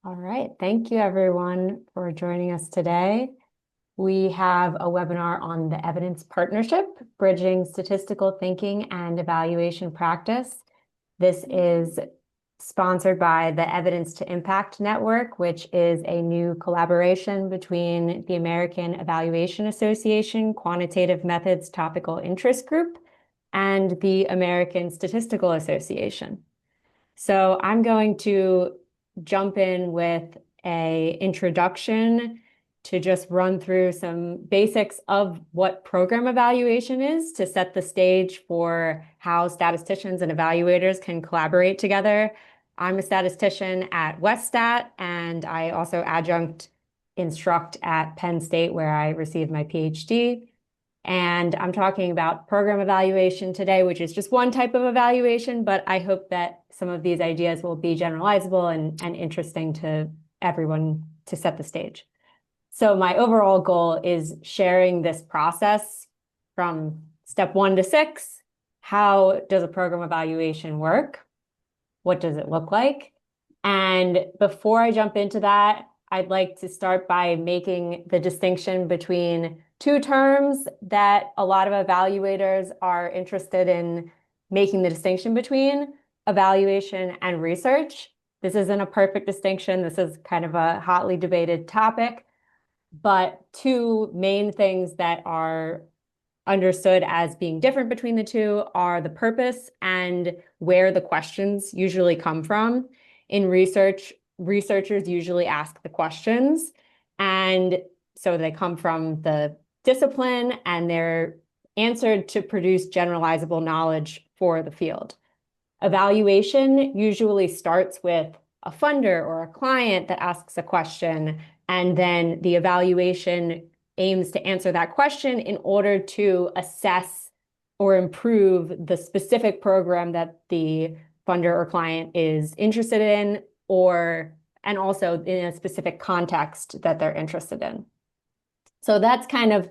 All right. Thank you, everyone, for joining us today. We have a webinar on the Evidence Partnership, Bridging Statistical Thinking and Evaluation Practice. This is sponsored by the Evidence to Impact Network, which is a new collaboration between the American Evaluation Association Quantitative Methods Topical Interest Group and the American Statistical Association. So I'm going to jump in with an introduction to just run through some basics of what program evaluation is to set the stage for how statisticians and evaluators can collaborate together. I'm a statistician at WestStat, and I also adjunct instruct at Penn State, where I received my PhD. And I'm talking about program evaluation today, which is just one type of evaluation, but I hope that some of these ideas will be generalizable and interesting to everyone to set the stage. So my overall goal is sharing this process from step 1 to 6. How does a program evaluation work? What does it look like? And before I jump into that, I'd like to start by making the distinction between two terms that a lot of evaluators are interested in making the distinction between: evaluation and research. This isn't a perfect distinction. This is kind of a hotly debated topic, but two main things that are understood as being different between the two are the purpose and where the questions usually come from. In research, researchers usually ask the questions, and so they come from the discipline and they're answered to produce generalizable knowledge for the field. Evaluation usually starts with a funder or a client that asks a question, and then the evaluation aims to answer that question in order to assess or improve the specific program that the funder or client is interested in, and also in a specific context that they're interested in. So that's kind of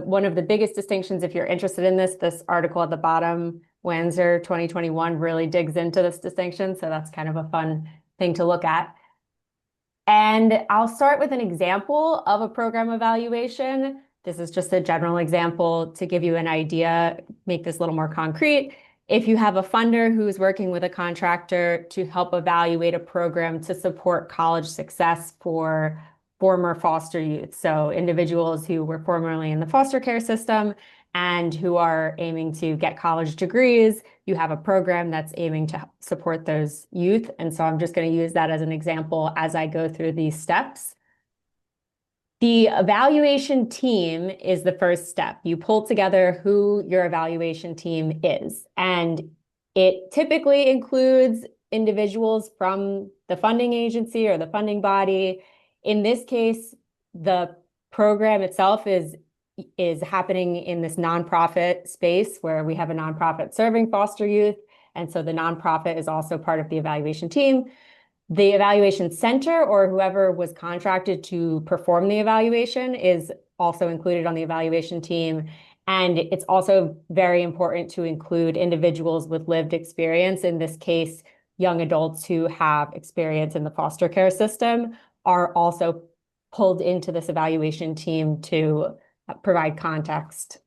one of the biggest distinctions. If you're interested in this article at the bottom, Wanzer 2021, really digs into this distinction. So that's kind of a fun thing to look at. And I'll start with an example of a program evaluation. This is just a general example to give you an idea, make this a little more concrete. If you have a funder who's working with a contractor to help evaluate a program to support college success for former foster youth, so individuals who were formerly in the foster care system and who are aiming to get college degrees, you have a program that's aiming to support those youth. And so I'm just going to use that as an example as I go through these steps. The evaluation team is the first step. You pull together who your evaluation team is, and it typically includes individuals from the funding agency or the funding body. In this case, the program itself is happening in this nonprofit space where we have a nonprofit serving foster youth, and so the nonprofit is also part of the evaluation team. The evaluation center, or whoever was contracted to perform the evaluation, is also included on the evaluation team. And it's also very important to include individuals with lived experience. In this case, young adults who have experience in the foster care system are also pulled into this evaluation team to provide context.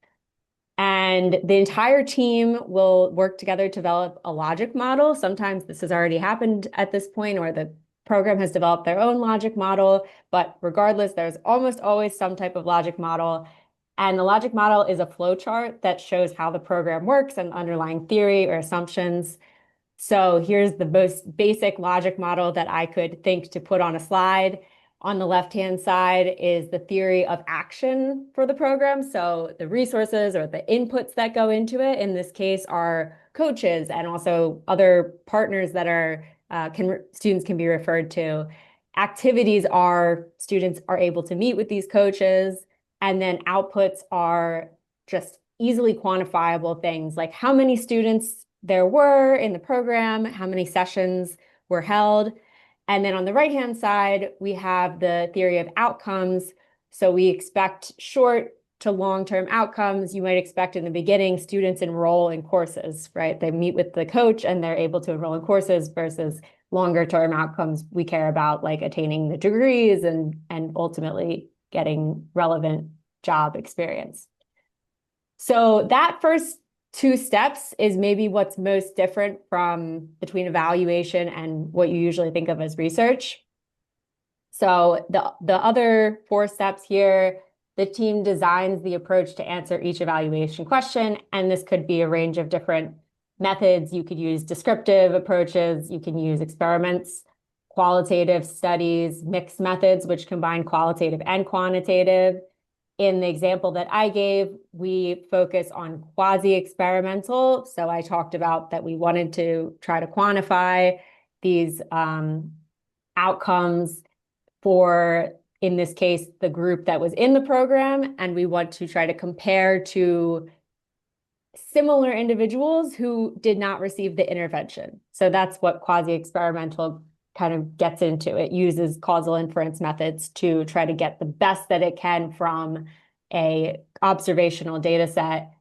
And the entire team will work together to develop a logic model. Sometimes this has already happened at this point, or the program has developed their own logic model. But regardless, there's almost always some type of logic model. And the logic model is a flow chart that shows how the program works and underlying theory or assumptions. So here's the most basic logic model that I could think to put on a slide. On the left-hand side is the theory of action for the program. So the resources or the inputs that go into it, in this case, are coaches and also other partners that are students can be referred to. Activities are students are able to meet with these coaches, and then outputs are just easily quantifiable things like how many students there were in the program, how many sessions were held. And then on the right-hand side, we have the theory of outcomes. So we expect short to long-term outcomes, you might expect in the beginning students enroll in courses, right? They meet with the coach and they're able to enroll in courses versus longer term outcomes. We care about like attaining the degrees and ultimately getting relevant job experience. So that first two steps is maybe what's most different from between evaluation and what you usually think of as research. So the other four steps here, the team designs the approach to answer each evaluation question, and this could be a range of different methods. You could use descriptive approaches, you can use experiments, qualitative studies, mixed methods, which combine qualitative and quantitative. In the example that I gave, we focus on quasi-experimental. So I talked about that we wanted to try to quantify these outcomes for, in this case, the group that was in the program, and we want to try to compare to similar individuals who did not receive the intervention. So that's what quasi-experimental kind of gets into. It uses causal inference methods to try to get the best that it can from a observational data set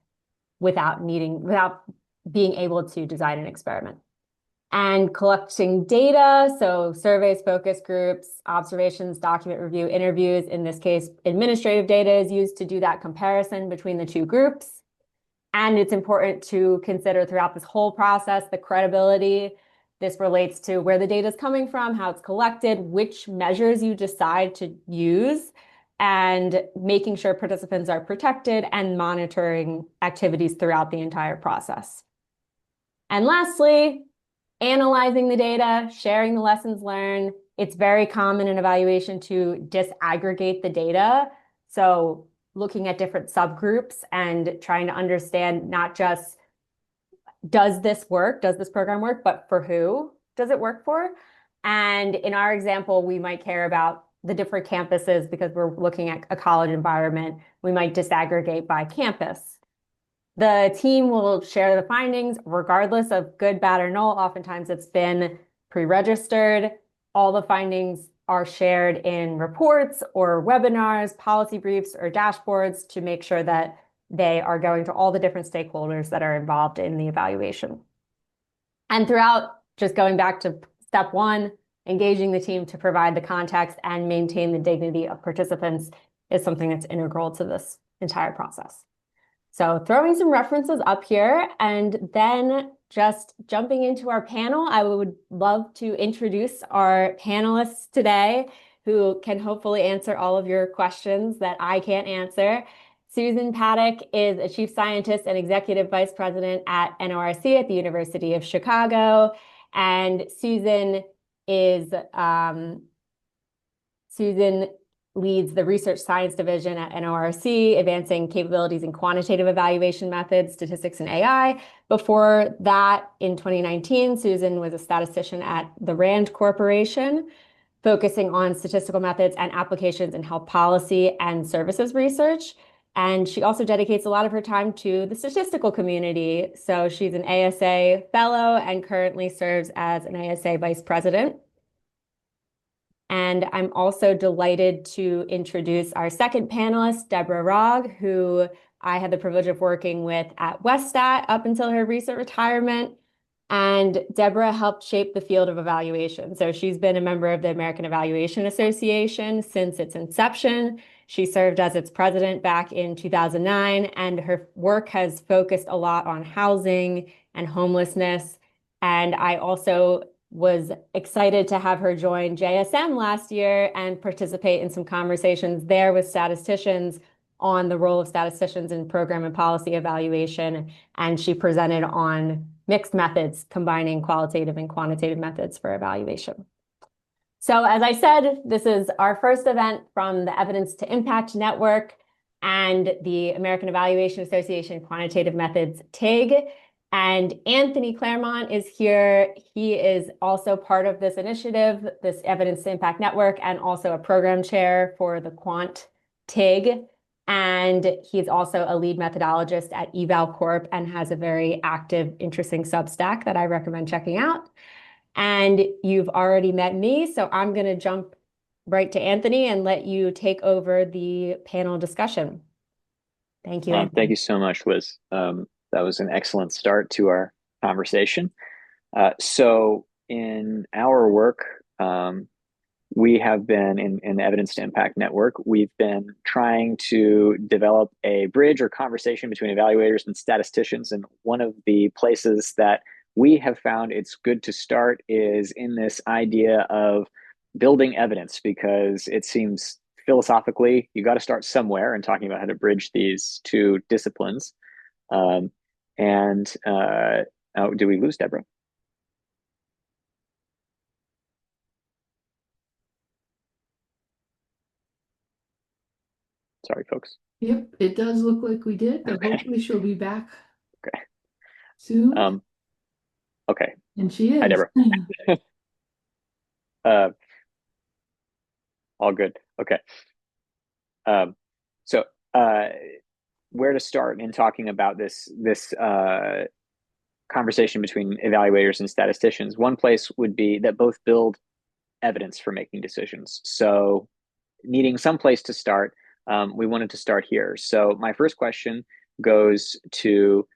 without being able to design an experiment. And collecting data, so surveys, focus groups, observations, document review, interviews. In this case, administrative data is used to do that comparison between the two groups. And it's important to consider throughout this whole process the credibility. This relates to where the data is coming from, how it's collected, which measures you decide to use, and making sure participants are protected and monitoring activities throughout the entire process. And lastly, analyzing the data, sharing the lessons learned. It's very common in evaluation to disaggregate the data. So looking at different subgroups and trying to understand not just, does this work? Does this program work? But for who does it work for? And in our example, we might care about the different campuses because we're looking at a college environment. We might disaggregate by campus. The team will share the findings regardless of good, bad, or null. Oftentimes it's been pre-registered. All the findings are shared in reports or webinars, policy briefs, or dashboards to make sure that they are going to all the different stakeholders that are involved in the evaluation. And throughout, just going back to step one, engaging the team to provide the context and maintain the dignity of participants is something that's integral to this entire process. So throwing some references up here and then just jumping into our panel, I would love to introduce our panelists today who can hopefully answer all of your questions that I can't answer. Susan Paddock is a chief scientist and executive vice president at NORC at the University of Chicago. And Susan leads the Research Science Division at NORC, advancing capabilities in quantitative evaluation methods, statistics, and AI. Before that, in 2019, Susan was a statistician at the RAND Corporation, focusing on statistical methods and applications in health policy and services research. And she also dedicates a lot of her time to the statistical community. So she's an ASA fellow and currently serves as an ASA vice president. And I'm also delighted to introduce our second panelist, Deborah Rogg, who I had the privilege of working with at Westat up until her recent retirement. And Deborah helped shape the field of evaluation. So she's been a member of the American Evaluation Association since its inception. She served as its president back in 2009, and her work has focused a lot on housing and homelessness. And I also was excited to have her join JSM last year and participate in some conversations there with statisticians on the role of statisticians in program and policy evaluation. And she presented on mixed methods, combining qualitative and quantitative methods for evaluation. So as I said, this is our first event from the Evidence to Impact Network and the American Evaluation Association Quantitative Methods TIG. And Anthony Claremont is here. He is also part of this initiative, this Evidence to Impact Network, and also a program chair for the Quant TIG. And he's also a lead methodologist at EvalCorp and has a very active, interesting Substack that I recommend checking out. And you've already met me, so I'm going to jump right to Anthony and let you take over the panel discussion. Thank you, Thank Anthony. you so much, Liz. That was an excellent start to our conversation. So, in our work, we have been in the Evidence to Impact Network, we've been trying to develop a bridge or conversation between evaluators and statisticians. And one of the places that we have found it's good to start is in this idea of building evidence, because it seems philosophically you got to start somewhere and talking about how to bridge these two disciplines. Um, and oh, do we lose Deborah? Sorry, folks. Yep, it does look like we did, but Okay. hopefully she'll be back Okay. soon. Um, okay. And she Hi, is. Deborah. Uh, all good. Okay. Um, so uh, where to start in talking about this conversation between evaluators and statisticians? One place would be that both build evidence for making decisions. So needing some place to start, we wanted to start here. So my first question goes to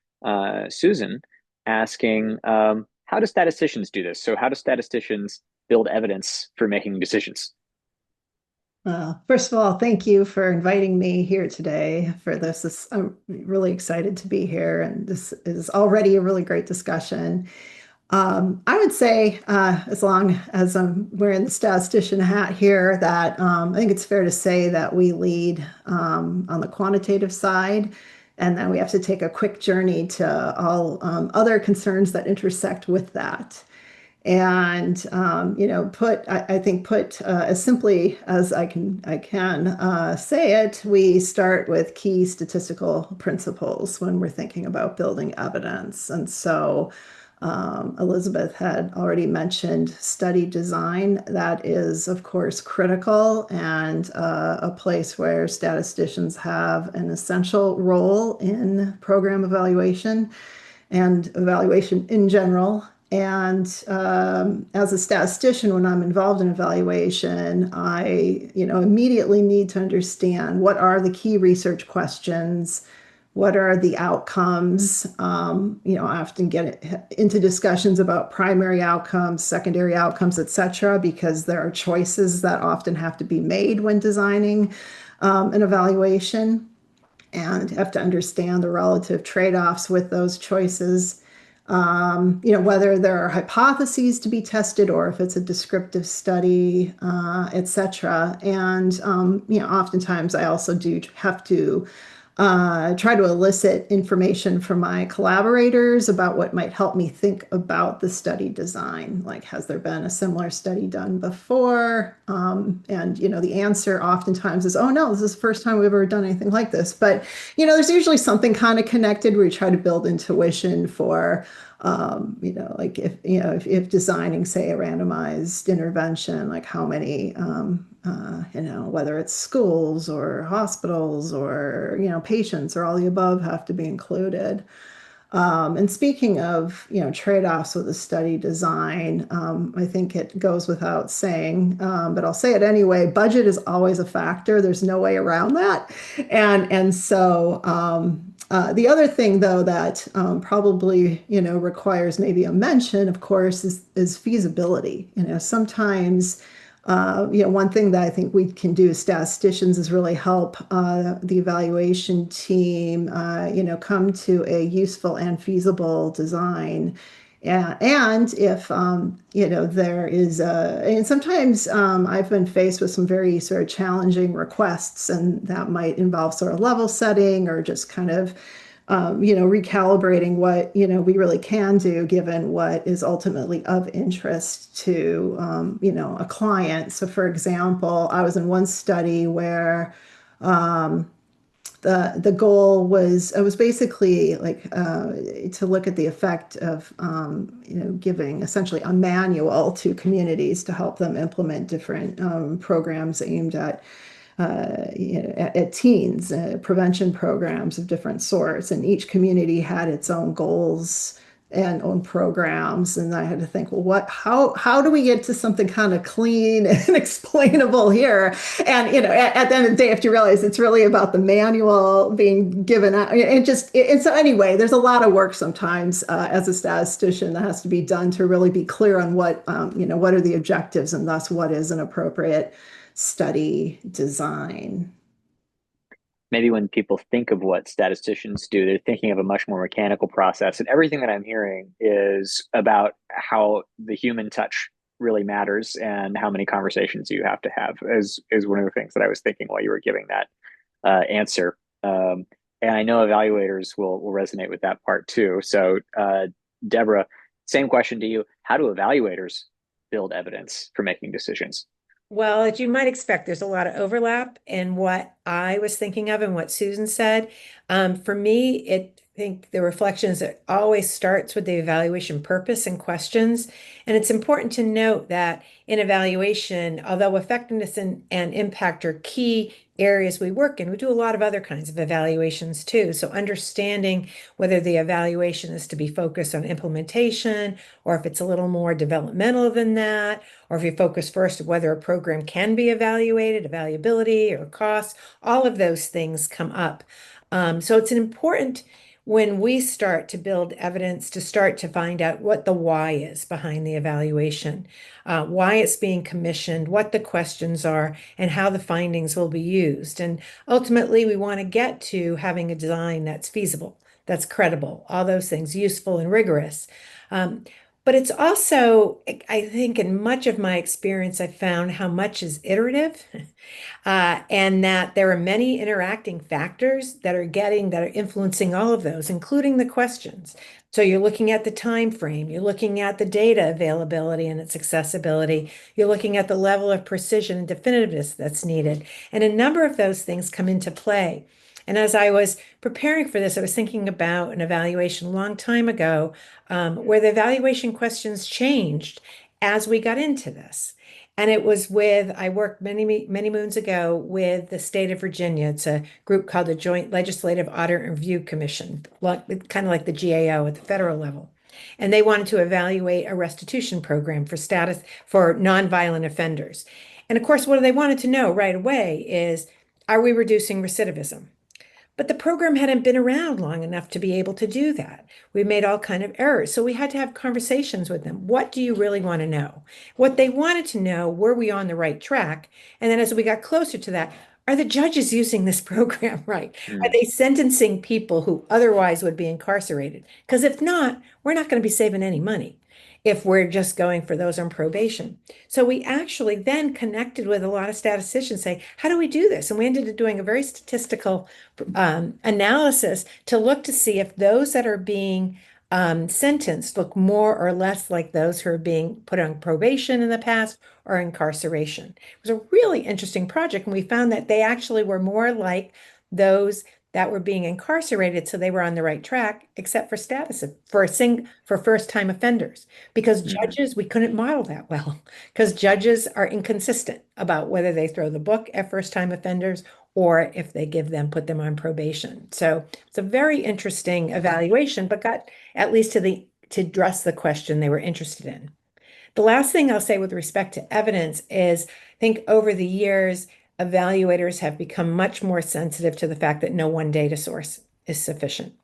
Susan, asking, how do statisticians do this? So how do statisticians build evidence for making decisions? First of all, thank you for inviting me here today for this. I'm really excited to be here, and this is already a really great discussion. I would say, as long as I'm wearing the statistician hat here, that I think it's fair to say that we lead on the quantitative side, and then we have to take a quick journey to all other concerns that intersect with that. And I think put as simply as I can say it, we start with key statistical principles when we're thinking about building evidence. And so Elizabeth had already mentioned study design. That is, of course, critical and a place where statisticians have an essential role in program evaluation and evaluation in general. And as a statistician, when I'm involved in evaluation, I, immediately need to understand what are the key research questions, what are the outcomes. I often get into discussions about primary outcomes, secondary outcomes, et cetera, because there are choices that often have to be made when designing an evaluation and have to understand the relative trade-offs with those choices. Whether there are hypotheses to be tested or if it's a descriptive study, et cetera. And, oftentimes I also do have to try to elicit information from my collaborators about what might help me think about the study design. Like, has there been a similar study done before? And, the answer oftentimes is, oh no, this is the first time we've ever done anything like this. But, there's usually something kind of connected where you try to build intuition for like if designing, say, a randomized intervention, like how many, whether it's schools or hospitals or, patients or all the above have to be included. And speaking of, trade-offs with the study design, I think it goes without saying, but I'll say it anyway, budget is always a factor. There's no way around that. And so the other thing, though, that probably, requires maybe a mention, of course, is feasibility. Sometimes one thing that I think we can do as statisticians is really help the evaluation team, come to a useful and feasible design. And if, there is and sometimes I've been faced with some very sort of challenging requests, and that might involve sort of level setting or just kind of recalibrating what, we really can do given what is ultimately of interest to, a client. So for example, I was in one study where um, the goal was, it was basically like to look at the effect of, giving essentially a manual to communities to help them implement different programs aimed at teens, prevention programs of different sorts. And each community had its own goals and own programs. And I had to think, well, how do we get to something kind of clean and explainable here? And, at the end of the day, if you realize it's really about the manual being given out, and so anyway, there's a lot of work sometimes as a statistician that has to be done to really be clear on what are the objectives and thus what is an appropriate study design. Maybe when people think of what statisticians do, they're thinking of a much more mechanical process. And everything that I'm hearing is about how the human touch really matters and how many conversations you have to have is one of the things that I was thinking while you were giving that answer. And I know evaluators will resonate with that part too. So, Deborah, same question to you. How do evaluators build evidence for making decisions? Well, as you might expect, there's a lot of overlap in what I was thinking of and what Susan said. For me, I think the reflections, it always starts with the evaluation purpose and questions. And it's important to note that in evaluation, although effectiveness and impact are key areas we work in, we do a lot of other kinds of evaluations too. So understanding whether the evaluation is to be focused on implementation, or if it's a little more developmental than that, or if you focus first on whether a program can be evaluated, evaluability or cost, all of those things come up. So it's important when we start to build evidence to start to find out what the why is behind the evaluation, why it's being commissioned, what the questions are, and how the findings will be used. And ultimately, we want to get to having a design that's feasible, that's credible, all those things, useful and rigorous. But it's also, I think, in much of my experience, I found how much is iterative. And that there are many interacting factors that are influencing all of those, including the questions. So you're looking at the time frame, you're looking at the data availability and its accessibility, you're looking at the level of precision and definitiveness that's needed. And a number of those things come into play. And as I was preparing for this, I was thinking about an evaluation a long time ago where the evaluation questions changed as we got into this. And it was I worked many, many moons ago with the state of Virginia. It's a group called the Joint Legislative Audit and Review Commission, kind of like the GAO at the federal level. And they wanted to evaluate a restitution program for nonviolent offenders. And of course, what they wanted to know right away is, are we reducing recidivism? But the program hadn't been around long enough to be able to do that. We made all kind of errors. So we had to have conversations with them. What do you really want to know? What they wanted to know, were we on the right track? And then as we got closer to that, are the judges using this program right? Are they sentencing people who otherwise would be incarcerated? Because if not, we're not going to be saving any money if we're just going for those on probation. So we actually then connected with a lot of statisticians saying, how do we do this? And we ended up doing a very statistical analysis to look to see if those that are being sentenced look more or less like those who are being put on probation in the past or incarceration. It was a really interesting project, and we found that they actually were more like those that were being incarcerated, so they were on the right track, except for for first-time offenders, because judges, we couldn't model that well, because judges are inconsistent about whether they throw the book at first-time offenders or if they put them on probation. So it's a very interesting evaluation, but got at least to address the question they were interested in. The last thing I'll say with respect to evidence is, I think over the years, evaluators have become much more sensitive to the fact that no one data source is sufficient.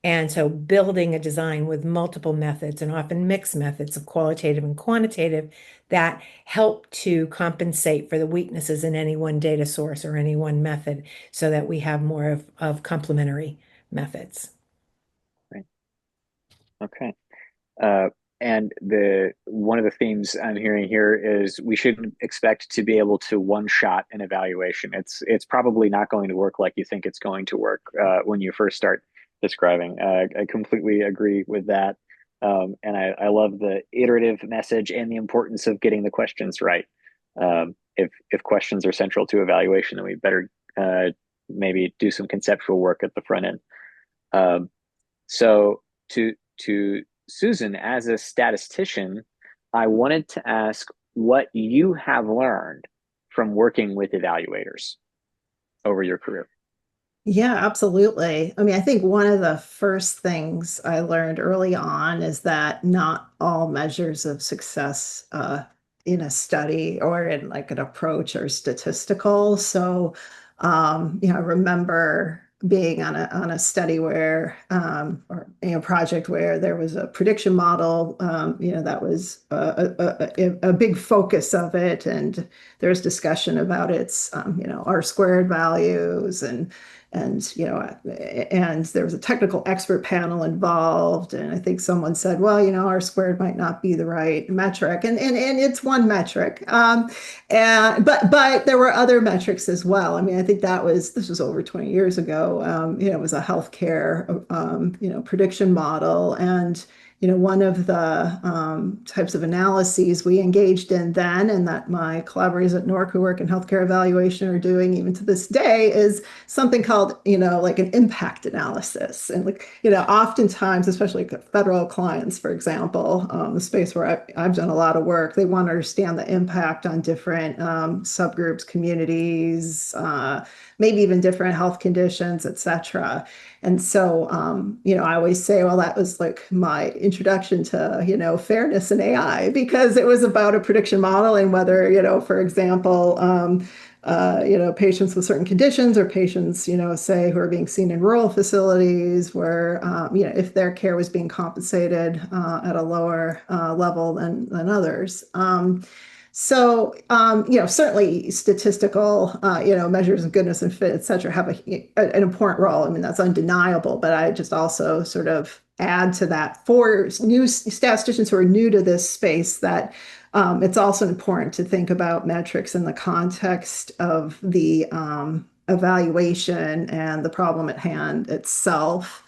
And so building a design with multiple methods and often mixed methods of qualitative and quantitative that help to compensate for the weaknesses in any one data source or any one method so that we have more of complementary methods. Right. Okay. And one of the themes I'm hearing here is we shouldn't expect to be able to one-shot an evaluation. It's probably not going to work like you think it's going to work when you first start describing. I completely agree with that. And I love the iterative message and the importance of getting the questions right. If questions are central to evaluation, then we better maybe do some conceptual work at the front end. So to Susan, as a statistician, I wanted to ask what you have learned from working with evaluators over your career. Yeah, absolutely. I mean, I think one of the first things I learned early on is that not all measures of success in a study or in like an approach are statistical. So, I remember being on a study where, or project where there was a prediction model, that was a big focus of it, and there's discussion about its, R squared values and there was a technical expert panel involved, and I think someone said, well, R squared might not be the right metric, and it's one metric, and but there were other metrics as well. I mean, I think this was over 20 years ago. It was a healthcare prediction model, and one of the types of analyses we engaged in then, and that my collaborators at NORC who work in healthcare evaluation are doing even to this day, is something called, like an impact analysis. And like, oftentimes, especially federal clients, for example, the space where I've done a lot of work, they want to understand the impact on different subgroups, communities, maybe even different health conditions, et cetera. And so, I always say, well, that was like my introduction to, fairness in AI, because it was about a prediction model and whether, for example, patients with certain conditions or patients, say who are being seen in rural facilities where, if their care was being compensated at a lower level than others. Certainly statistical, measures of goodness and fit, et cetera, have an important role. I mean, that's undeniable, but I just also sort of add to that for new statisticians who are new to this space that it's also important to think about metrics in the context of the evaluation and the problem at hand itself.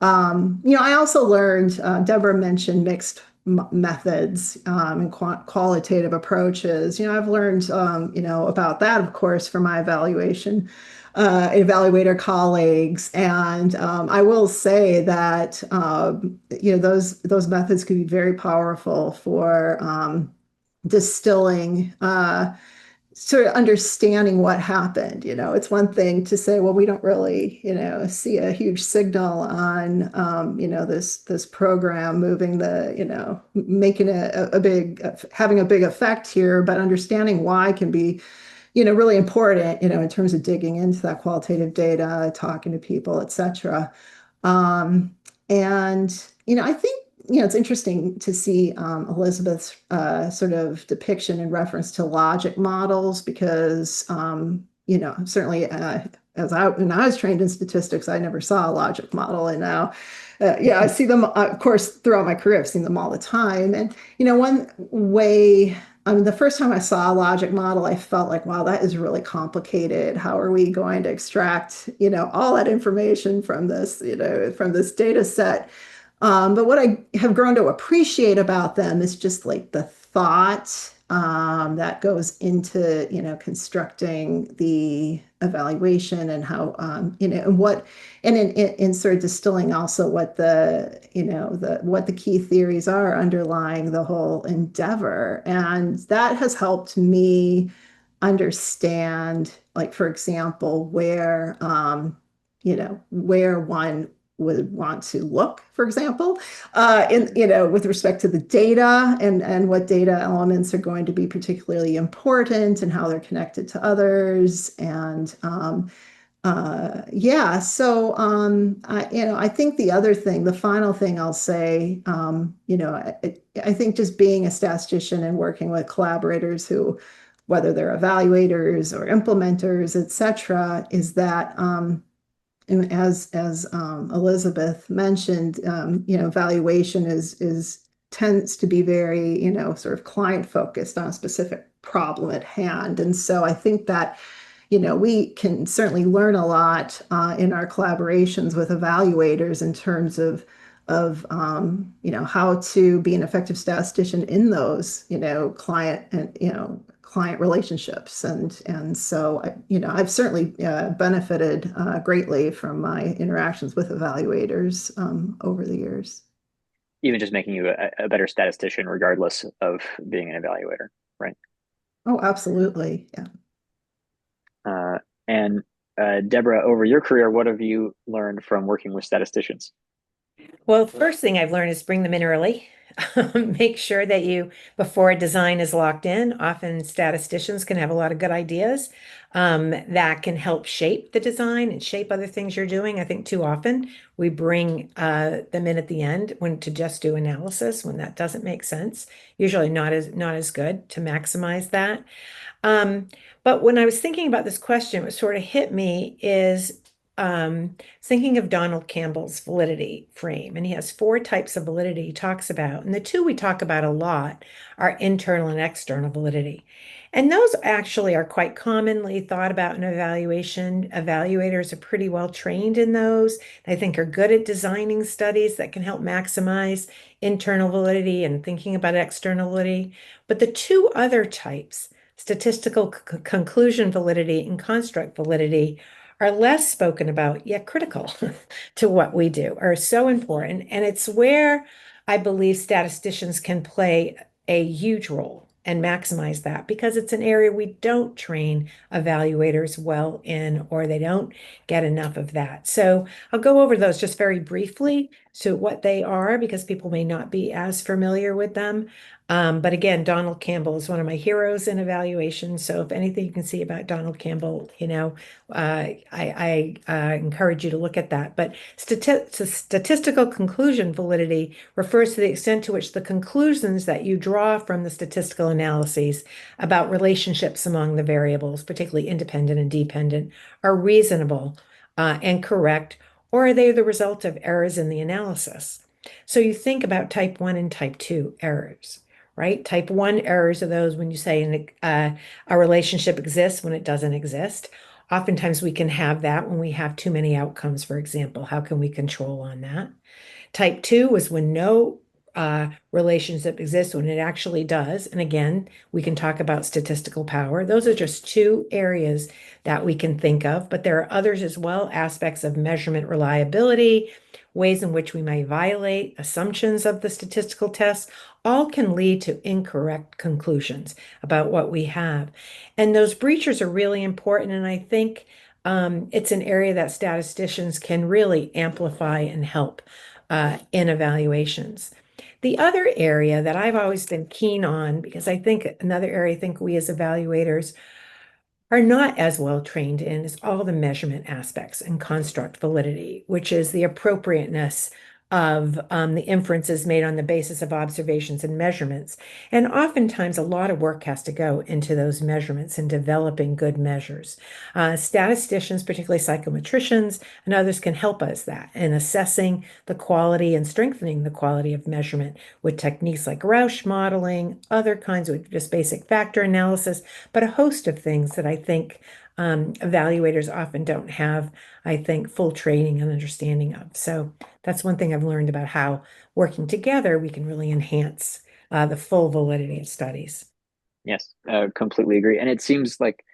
I also learned, Deborah mentioned mixed methods and qualitative approaches. I've learned, about that, of course, from my evaluator colleagues. And I will say that, those methods could be very powerful for distilling sort of understanding what happened. It's one thing to say, well, we don't really, see a huge signal on, this program moving making having a big effect here, but understanding why can be, really important, in terms of digging into that qualitative data, talking to people, et cetera. And, I think, it's interesting to see Elizabeth's sort of depiction in reference to logic models, because, certainly when I was trained in statistics, I never saw a logic model. And now, I see them, of course, throughout my career, I've seen them all the time. And, one way, I mean, the first time I saw a logic model, I felt like, wow, that is really complicated. How are we going to extract, all that information from this, from this data set? But what I have grown to appreciate about them is just like the thought that goes into, constructing the evaluation, and how, and in sort of distilling also what what the key theories are underlying the whole endeavor. And that has helped me understand, like, for example, where one would want to look, for example, with respect to the data, and what data elements are going to be particularly important and how they're connected to others. And I think the final thing I'll say, I think just being a statistician and working with collaborators who, whether they're evaluators or implementers, et cetera, is that, and as Elizabeth mentioned, evaluation tends to be very, sort of client focused on a specific problem at hand. And so I think that, we can certainly learn a lot in our collaborations with evaluators in terms of how to be an effective statistician in those, client relationships. And so, I've certainly benefited greatly from my interactions with evaluators over the years. Even just making you a better statistician, regardless of being an evaluator, right? Oh, absolutely. Yeah. And Deborah, over your career, what have you learned from working with statisticians? Well, the first thing I've learned is bring them in early. Make sure that before a design is locked in, often statisticians can have a lot of good ideas that can help shape the design and shape other things you're doing. I think too often we bring them in at the end when to just do analysis when that doesn't make sense. Usually not as good to maximize that. But when I was thinking about this question, what sort of hit me is thinking of Donald Campbell's validity frame, and he has 4 types of validity he talks about. And the 2 we talk about a lot are internal and external validity. And those actually are quite commonly thought about in evaluation. Evaluators are pretty well trained in those. I think are good at designing studies that can help maximize internal validity and thinking about external validity. But the 2 other types, statistical conclusion validity and construct validity, are less spoken about, yet critical to what we do, are so important. And it's where I believe statisticians can play a huge role and maximize that because it's an area we don't train evaluators well in, or they don't get enough of that. So I'll go over those just very briefly to what they are because people may not be as familiar with them. But again, Donald Campbell is one of my heroes in evaluation. So if anything you can see about Donald Campbell, I encourage you to look at that. But statistical conclusion validity refers to the extent to which the conclusions that you draw from the statistical analyses about relationships among the variables, particularly independent and dependent, are reasonable and correct, or are they the result of errors in the analysis? So you think about type 1 and type 2 errors. Right? Type 1 errors are those when you say a relationship exists when it doesn't exist. Oftentimes we can have that when we have too many outcomes, for example. How can we control on that? Type 2 is when no relationship exists when it actually does. And again, we can talk about statistical power. Those are just 2 areas that we can think of, but there are others as well, aspects of measurement reliability, ways in which we may violate assumptions of the statistical tests, all can lead to incorrect conclusions about what we have. And those breaches are really important. And I think it's an area that statisticians can really amplify and help in evaluations. The other area that I've always been keen on, because I think another area I think we as evaluators are not as well trained in, is all the measurement aspects and construct validity, which is the appropriateness of the inferences made on the basis of observations and measurements. And oftentimes a lot of work has to go into those measurements and developing good measures. Statisticians, particularly psychometricians and others, can help us that in assessing the quality and strengthening the quality of measurement with techniques like Roush modeling, other kinds of just basic factor analysis, but a host of things that I think evaluators often don't have, I think, full training and understanding of. So that's one thing I've learned about how working together, we can really enhance the full validity of studies. Yes, completely agree. And it seems like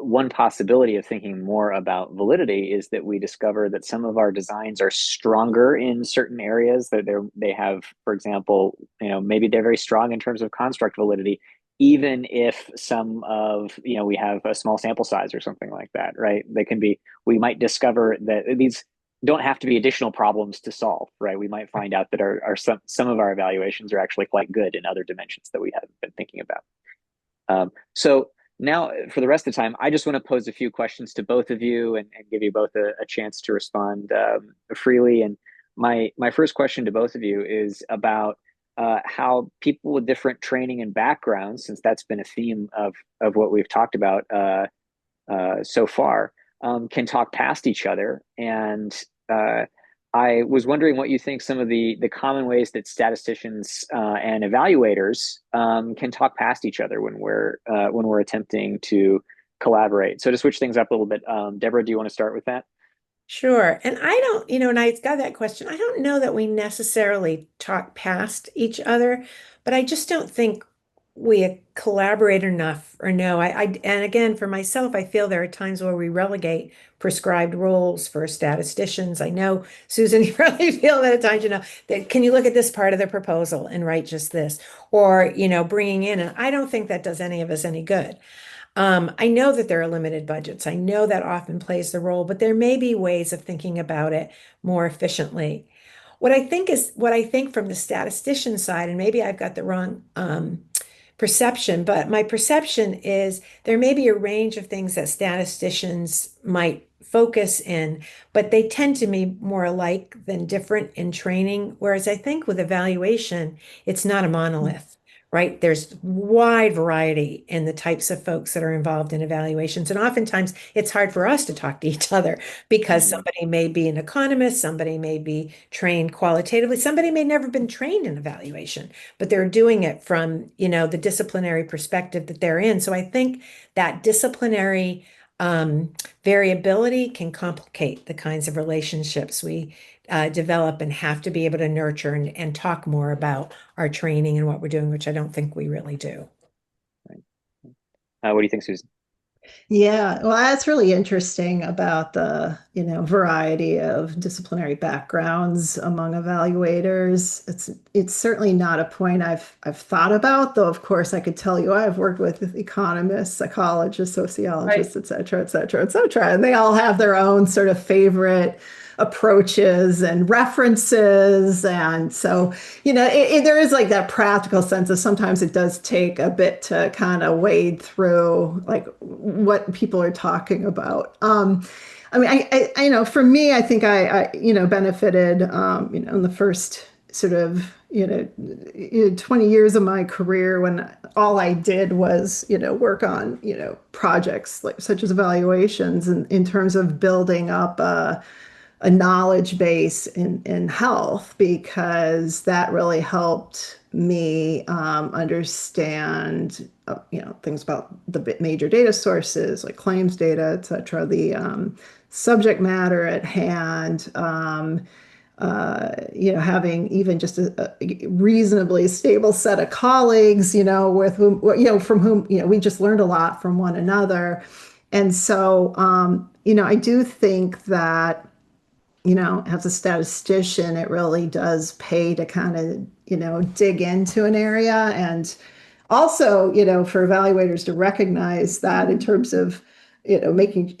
one possibility of thinking more about validity is that we discover that some of our designs are stronger in certain areas. That they have, for example, maybe they're very strong in terms of construct validity, even if some of, we have a small sample size or something like that, right? We might discover that these don't have to be additional problems to solve, right? We might find out that some of our evaluations are actually quite good in other dimensions that we haven't been thinking about. So now for the rest of the time, I just want to pose a few questions to both of you and give you both a chance to respond freely. And my first question to both of you is about how people with different training and backgrounds, since that's been a theme of what we've talked about so far, can talk past each other. And I was wondering what you think some of the common ways that statisticians and evaluators can talk past each other when we're attempting to collaborate. So to switch things up a little bit, Deborah, do you want to start with that? Sure. And I don't, and I got that question. I don't know that we necessarily talk past each other, but I just don't think we collaborate enough or no. And again, for myself, I feel there are times where we relegate prescribed roles for statisticians. I know, Susan, you probably feel that at times, that can you look at this part of the proposal and write just this, or, bringing in, and I don't think that does any of us any good. I know that there are limited budgets. I know that often plays the role, but there may be ways of thinking about it more efficiently. What I think from the statistician side, and maybe I've got the wrong perception, but my perception is there may be a range of things that statisticians might focus in, but they tend to be more alike than different in training. Whereas I think with evaluation, it's not a monolith, right? There's wide variety in the types of folks that are involved in evaluations. And oftentimes it's hard for us to talk to each other because somebody may be an economist, somebody may be trained qualitatively, somebody may never been trained in evaluation, but they're doing it from, the disciplinary perspective that they're in. So I think that disciplinary variability can complicate the kinds of relationships we develop and have to be able to nurture and talk more about our training and what we're doing, which I don't think we really do. Right. What do you think, Susan? Yeah, well, that's really interesting about the, variety of disciplinary backgrounds among evaluators. It's certainly not a point I've thought about, though, of course, I could tell you I've worked with economists, psychologists, sociologists, et cetera, et cetera, et cetera, and they all have their own sort of favorite approaches and references. And so, there is like that practical sense of sometimes it does take a bit to kind of wade through like what people are talking about. I mean, I for me, I think I benefited, in the first sort of, 20 years of my career when all I did was, work on, projects like such as evaluations and in terms of building up a knowledge base in health, because that really helped me understand things about the major data sources like claims data, et cetera, the subject matter at hand, having even just a reasonably stable set of colleagues, with whom, from whom, we just learned a lot from one another. And so, I do think that, as a statistician, it really does pay to kind of, dig into an area. And also, for evaluators to recognize that in terms of, making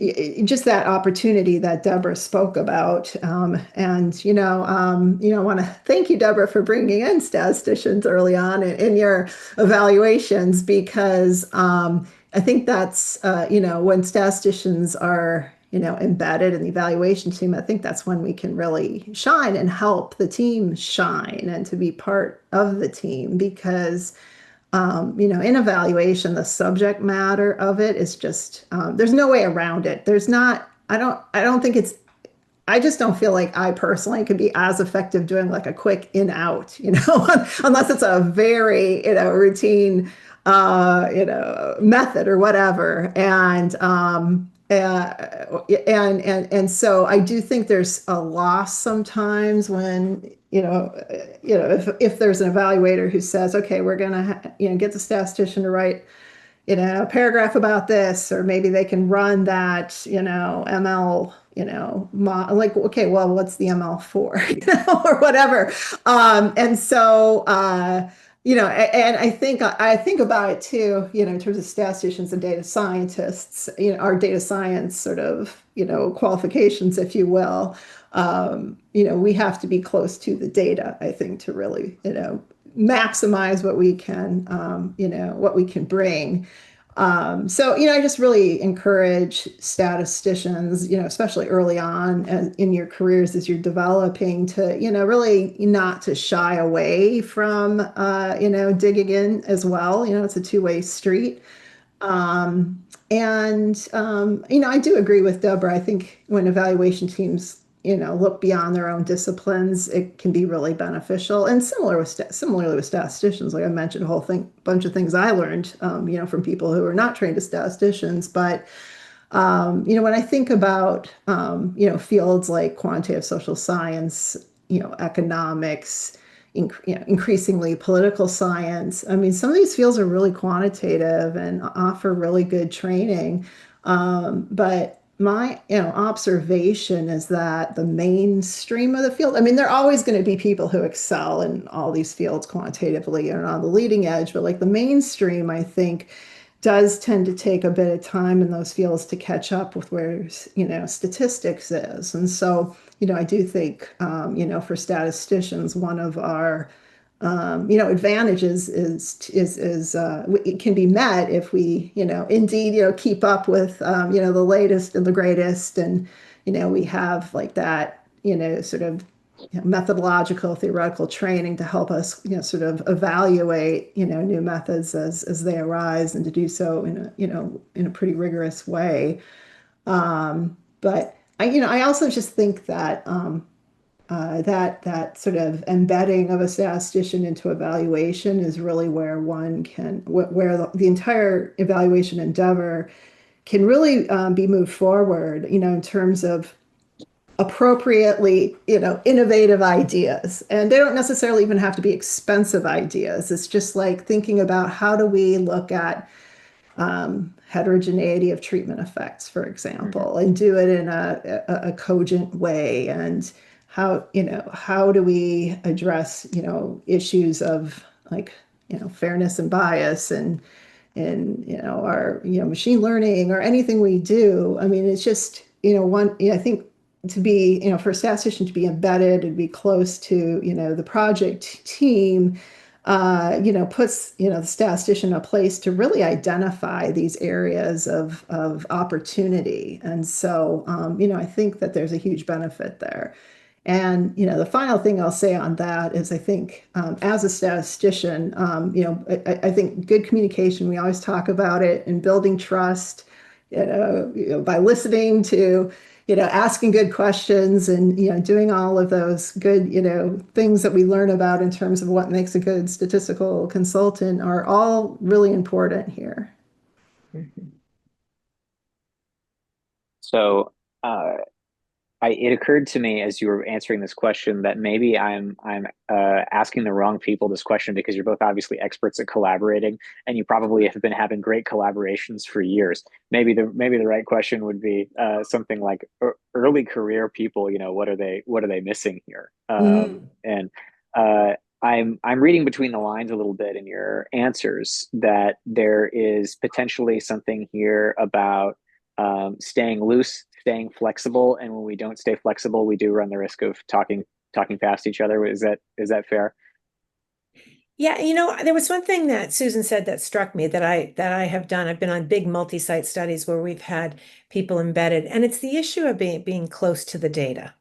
just that opportunity that Deborah spoke about. And, I want to thank you, Deborah, for bringing in statisticians early on in your evaluations, because I think that's, when statisticians are, embedded in the evaluation team, I think that's when we can really shine and help the team shine and to be part of the team, because in evaluation, the subject matter of it is just, there's no way around it. I just don't feel like I personally could be as effective doing like a quick in out, unless it's a very, routine, method or whatever. And so I do think there's a loss sometimes when, if there's an evaluator who says, okay, we're going to, get the statistician to write, a paragraph about this, or maybe they can run that, ML, like, okay, well, what's the ML for, or whatever. And so, and I think about it too, in terms of statisticians and data scientists, our data science sort of, qualifications, if you will. We have to be close to the data, I think, to really, maximize what we can, what we can bring. So, I just really encourage statisticians, especially early on in your careers as you're developing, to, really not to shy away from, digging in as well. It's a two-way street. I do agree with Deborah. I think when evaluation teams, look beyond their own disciplines, it can be really beneficial. And similarly with statisticians, like I mentioned, bunch of things I learned, from people who are not trained as statisticians. But, when I think about, fields like quantitative social science, economics, increasingly political science. I mean, some of these fields are really quantitative and offer really good training. But my, observation is that the mainstream of the field, I mean, there are always going to be people who excel in all these fields quantitatively and on the leading edge, but like the mainstream, I think, does tend to take a bit of time in those fields to catch up with where, statistics is. And so, I do think, for statisticians, one of our, advantages it can be met if we, indeed, keep up with, the latest and the greatest. And, we have like that, sort of methodological theoretical training to help us sort of evaluate new methods as they arise, and to do so in a pretty rigorous way. But I also just think that that sort of embedding of a statistician into evaluation is really where one can where the entire evaluation endeavor can really be moved forward, in terms of appropriately, innovative ideas. And they don't necessarily even have to be expensive ideas. It's just like thinking about how do we look at heterogeneity of treatment effects, for example, and do it in a cogent way. And how do we address, issues of like, fairness and bias and our, machine learning or anything we do. I mean, it's just, I think to be, for a statistician to be embedded and be close to, the project team, puts, the statistician in a place to really identify these areas of opportunity. And so, I think that there's a huge benefit there. And, the final thing I'll say on that is I think as a statistician, I think good communication, we always talk about it, and building trust, by listening to, asking good questions, and, doing all of those good, things that we learn about in terms of what makes a good statistical consultant are all really important here. So it occurred to me as you were answering this question that maybe I'm asking the wrong people this question, because you're both obviously experts at collaborating, and you probably have been having great collaborations for years. Maybe the right question would be something like early career people. What are they missing here? And I'm reading between the lines a little bit in your answers that there is potentially something here about staying loose, staying flexible, and when we don't stay flexible, we do run the risk of talking past each other. Is that fair? Yeah, there was one thing that Susan said that struck me that I have done. I've been on big multi-site studies where we've had people embedded, and it's the issue of being close to the data.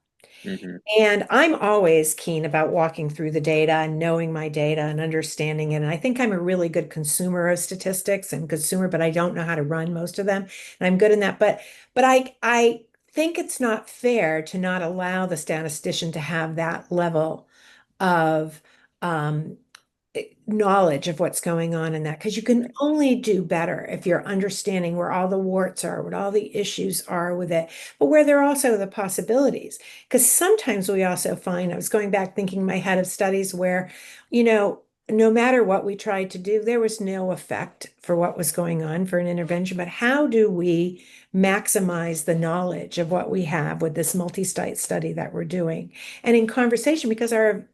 Mm-hmm. And I'm always keen about walking through the data and knowing my data and understanding it. And I think I'm a really good consumer of statistics and consumer, but I don't know how to run most of them. And I'm good in that. But I think it's not fair to not allow the statistician to have that level of knowledge of what's going on in that, because you can only do better if you're understanding where all the warts are, what all the issues are with it, but where there are also the possibilities. Because sometimes we also find, I was going back thinking in my head of studies where, no matter what we tried to do, there was no effect for what was going on for an intervention. But how do we maximize the knowledge of what we have with this multi-site study that we're doing? And in conversation, because our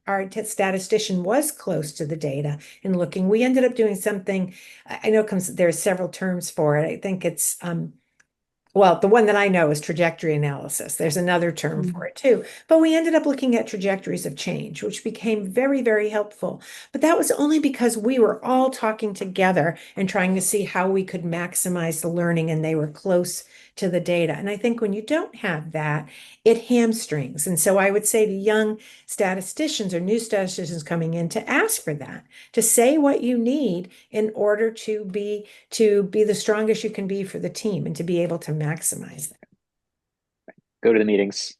statistician was close to the data and looking, we ended up doing something. I know there's several terms for it. I think it's well, the one that I know is trajectory analysis. There's another term for it too. But we ended up looking at trajectories of change, which became very, very helpful. But that was only because we were all talking together and trying to see how we could maximize the learning, and they were close to the data. And I think when you don't have that, it hamstrings. And so I would say to young statisticians or new statisticians coming in to ask for that, to say what you need in order to be the strongest you can be for the team and to be able to maximize that. Go to the meetings.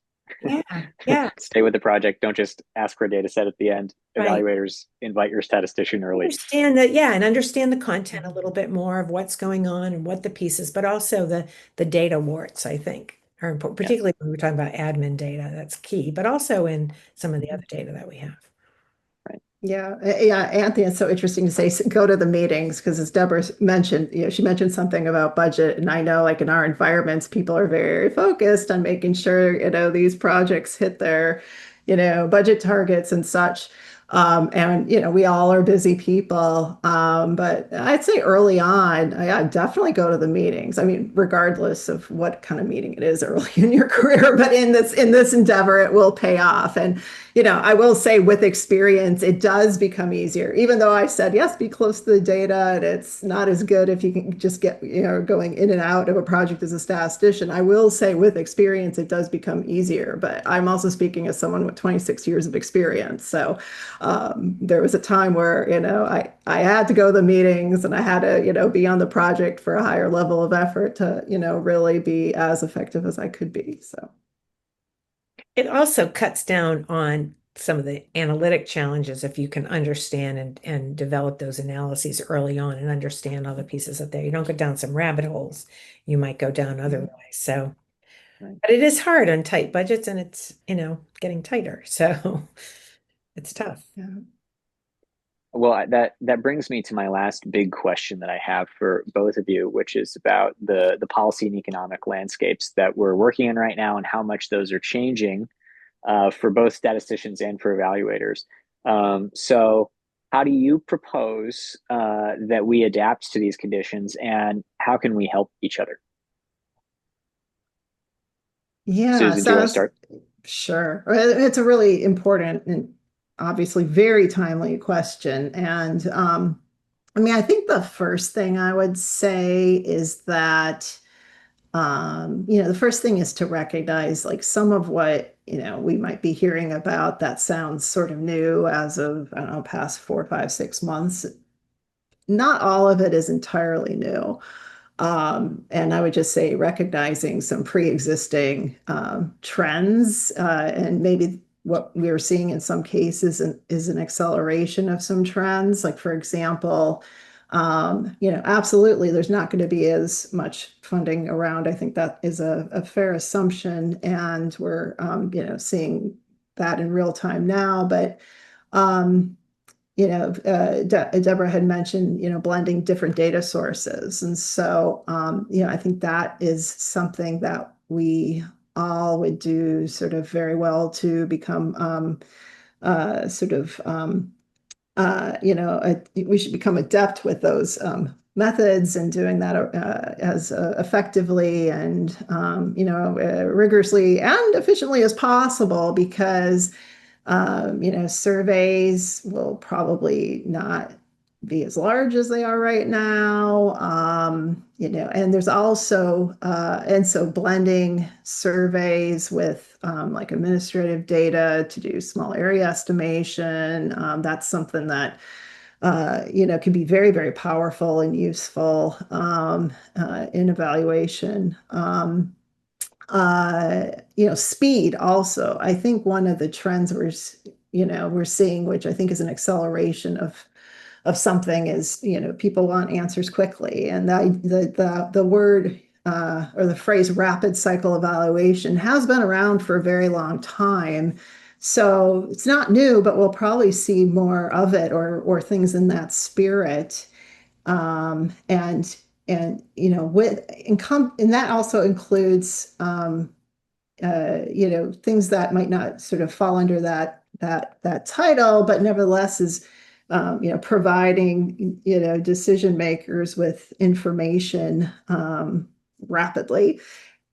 Yeah. Stay with the project. Don't just ask for a data set at the end. Right. Evaluators, invite your statistician early. Understand that, and understand the content a little bit more of what's going on and what the pieces, but also the data warts, I think, are important, particularly when we're talking about admin data. That's key, but also in some of the other data that we have. Yeah, Anthony, it's so interesting to say go to the meetings, because as Deborah mentioned, she mentioned something about budget, and I know like in our environments, people are very focused on making sure, these projects hit their, budget targets and such. And we all are busy people. But I'd say early on, I definitely go to the meetings. I mean, regardless of what kind of meeting it is early in your career, but in this endeavor, it will pay off. And I will say with experience, it does become easier. Even though I said, yes, be close to the data, and it's not as good if you can just get, going in and out of a project as a statistician. I will say with experience, it does become easier. But I'm also speaking as someone with 26 years of experience. So there was a time where, I had to go to the meetings and I had to, be on the project for a higher level of effort to, really be as effective as I could be. So. It also cuts down on some of the analytic challenges if you can understand and develop those analyses early on and understand all the pieces up there. You don't go down some rabbit holes you might go down otherwise. So, Right. but it is hard on tight budgets, and it's, getting tighter. So it's tough. Yeah. Well, that brings me to my last big question that I have for both of you, which is about the policy and economic landscapes that we're working in right now and how much those are changing for both statisticians and for evaluators. So how do you propose that we adapt to these conditions, and how can we help each other? Yeah, Susan, do you want to start? Sure. It's a really important and obviously very timely question. And I mean, I think the first thing I would say is that the first thing is to recognize like some of what, we might be hearing about that sounds sort of new as of, I don't know, past 4, 5, 6 months. Not all of it is entirely new. And I would just say recognizing some pre-existing trends and maybe what we are seeing in some cases is an acceleration of some trends. Like, for example, absolutely, there's not going to be as much funding around. I think that is a fair assumption, and we're, seeing that in real time now. But Deborah had mentioned, blending different data sources. And so, I think that is something that we all would do sort of very well to become we should become adept with those methods and doing that as effectively and, rigorously and efficiently as possible, because surveys will probably not be as large as they are right now. And there's also, and so blending surveys with like administrative data to do small area estimation, that's something that, can be very, very powerful and useful in evaluation. Speed also. I think one of the trends we're seeing, which I think is an acceleration of something, is people want answers quickly, and the word or the phrase rapid cycle evaluation has been around for a very long time. So it's not new, but we'll probably see more of it or things in that spirit. And and that also includes things that might not sort of fall under that title, but nevertheless is providing decision makers with information rapidly.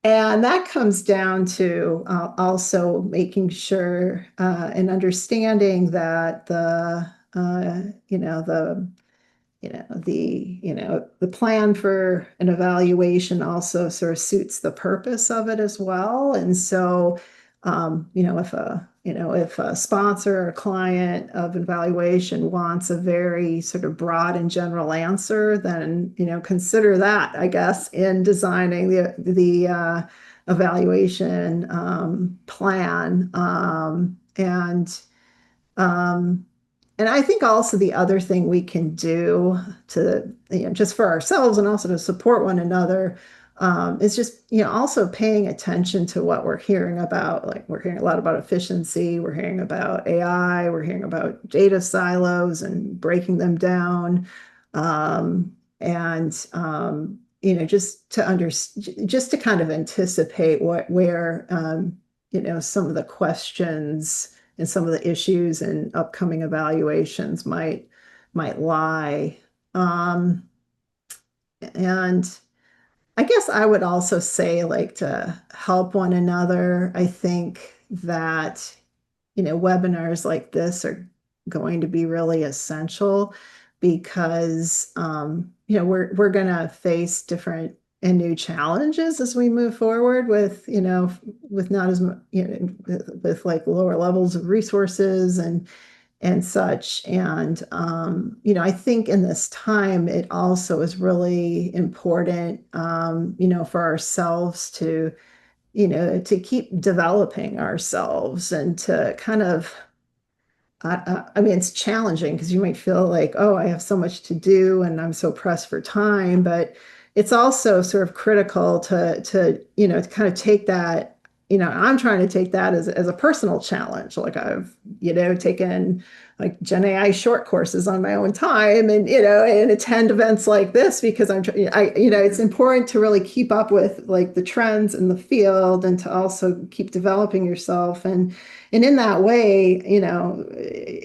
And that comes down to also making sure and understanding that the plan for an evaluation also sort of suits the purpose of it as well. And so, if a sponsor or client of evaluation wants a very sort of broad and general answer, then, consider that, I guess, in designing the evaluation plan. And I think also the other thing we can do to, just for ourselves and also to support one another, is just, also paying attention to what we're hearing about. Like, we're hearing a lot about efficiency, we're hearing about AI, we're hearing about data silos and breaking them down. Just to kind of anticipate where some of the questions and some of the issues and upcoming evaluations might lie. Um, and I guess I would also say, like, to help one another. I think that, webinars like this are going to be really essential because, we're going to face different and new challenges as we move forward with, with not as much, with like lower levels of resources and such. And, I think in this time, it also is really important, for ourselves to, to keep developing ourselves and to kind of, I mean, it's challenging because you might feel like, oh, I have so much to do and I'm so pressed for time, but it's also sort of critical to kind of take that, I'm trying to take that as a personal challenge. Like I've, taken like Gen AI short courses on my own time and attend events like this because it's important to really keep up with like the trends in the field and to also keep developing yourself. And in that way,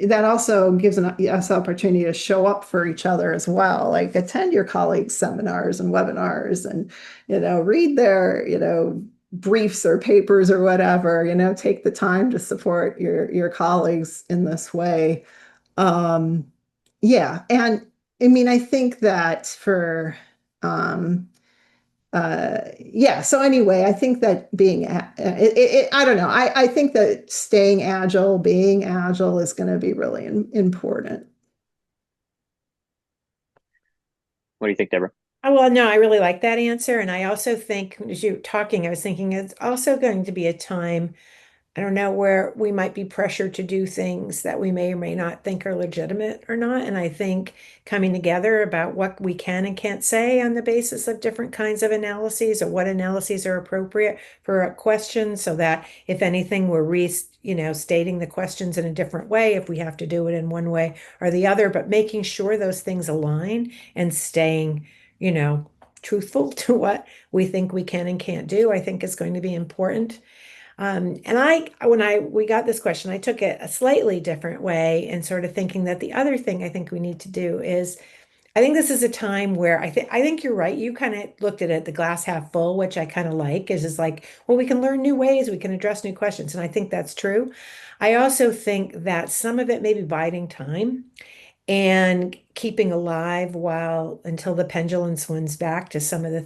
that also gives us opportunity to show up for each other as well. Like attend your colleagues' seminars and webinars and, read their, briefs or papers or whatever, take the time to support your colleagues in this way. Um, yeah. And I mean, I think that um, yeah, so anyway, I think that I don't know. I think that being agile is going to be really important. What do you think, Deborah? Oh, well, no, I really like that answer. And I also think, as you were talking, I was thinking it's also going to be a time, I don't know, where we might be pressured to do things that we may or may not think are legitimate or not. And I think coming together about what we can and can't say on the basis of different kinds of analyses or what analyses are appropriate for a question, so that if anything, we're stating the questions in a different way if we have to do it in one way or the other, but making sure those things align and staying, truthful to what we think we can and can't do, I think is going to be important. And when we got this question, I took it a slightly different way and sort of thinking that the other thing I think we need to do is, I think this is a time where I think you're right. You kind of looked at it, the glass half full, which I kind of like, is like, well, we can learn new ways, we can address new questions. And I think that's true. I also think that some of it may be biding time and keeping alive while until the pendulum swings back to some of the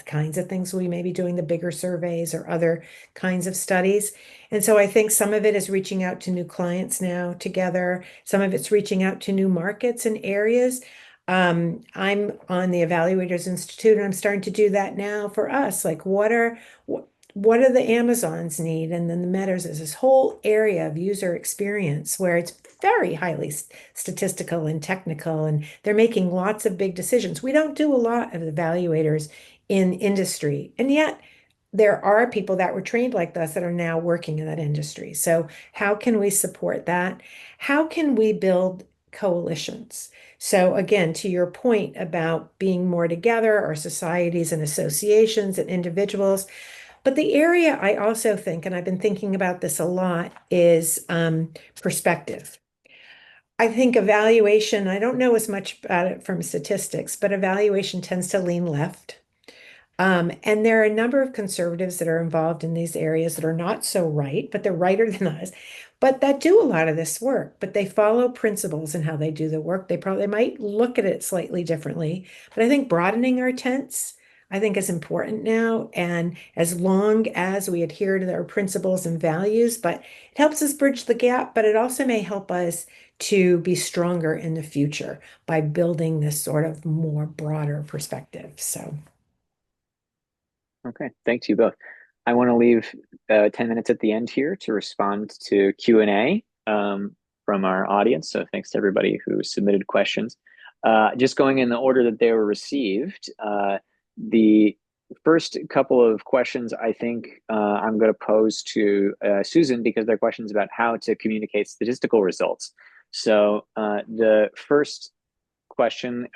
kinds of things we may be doing, the bigger surveys or other kinds of studies. And so I think some of it is reaching out to new clients now together. Some of it's reaching out to new markets and areas. I'm on the Evaluators Institute, and I'm starting to do that now for us. Like, what do the Amazons need? And then the Metas is this whole area of user experience where it's very highly statistical and technical, and they're making lots of big decisions. We don't do a lot of evaluators in industry, and yet there are people that were trained like us that are now working in that industry. So how can we support that? How can we build coalitions? So again, to your point about being more together, our societies and associations and individuals. But the area I also think, and I've been thinking about this a lot, is perspective. I think evaluation, I don't know as much about it from statistics, but evaluation tends to lean left. And there are a number of conservatives that are involved in these areas that are not so right, but they're righter than us, but that do a lot of this work, but they follow principles in how they do the work. They might look at it slightly differently, but I think broadening our tents, I think is important now. And as long as we adhere to our principles and values, but it helps us bridge the gap, but it also may help us to be stronger in the future by building this sort of more broader perspective. So. Okay, thanks you both. I want to leave 10 minutes at the end here to respond to Q&A from our audience. So thanks to everybody who submitted questions. Just going in the order that they were received, the first couple of questions I think I'm going to pose to Susan, because they're questions about how to communicate statistical results. So the first question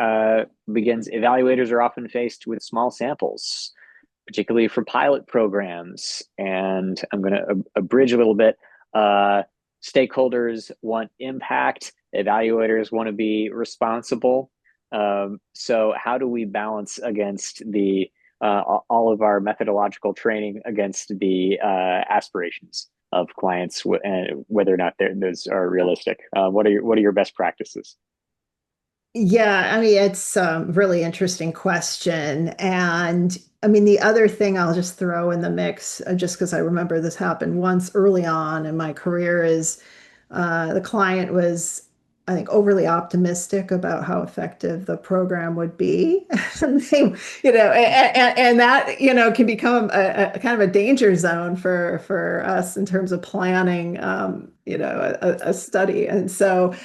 begins, evaluators are often faced with small samples, particularly for pilot programs. And I'm going to abridge a little bit. stakeholders want impact, evaluators want to be responsible. So how do we balance against the all of our methodological training against the aspirations of clients, whether or not those are realistic? What are your best practices? Yeah, I mean, it's a really interesting question. And I mean, the other thing I'll just throw in the mix, just because I remember this happened once early on in my career, is the client was, I think, overly optimistic about how effective the program would be. And they, and that, can become a kind of a danger zone for us in terms of planning, a study. And so,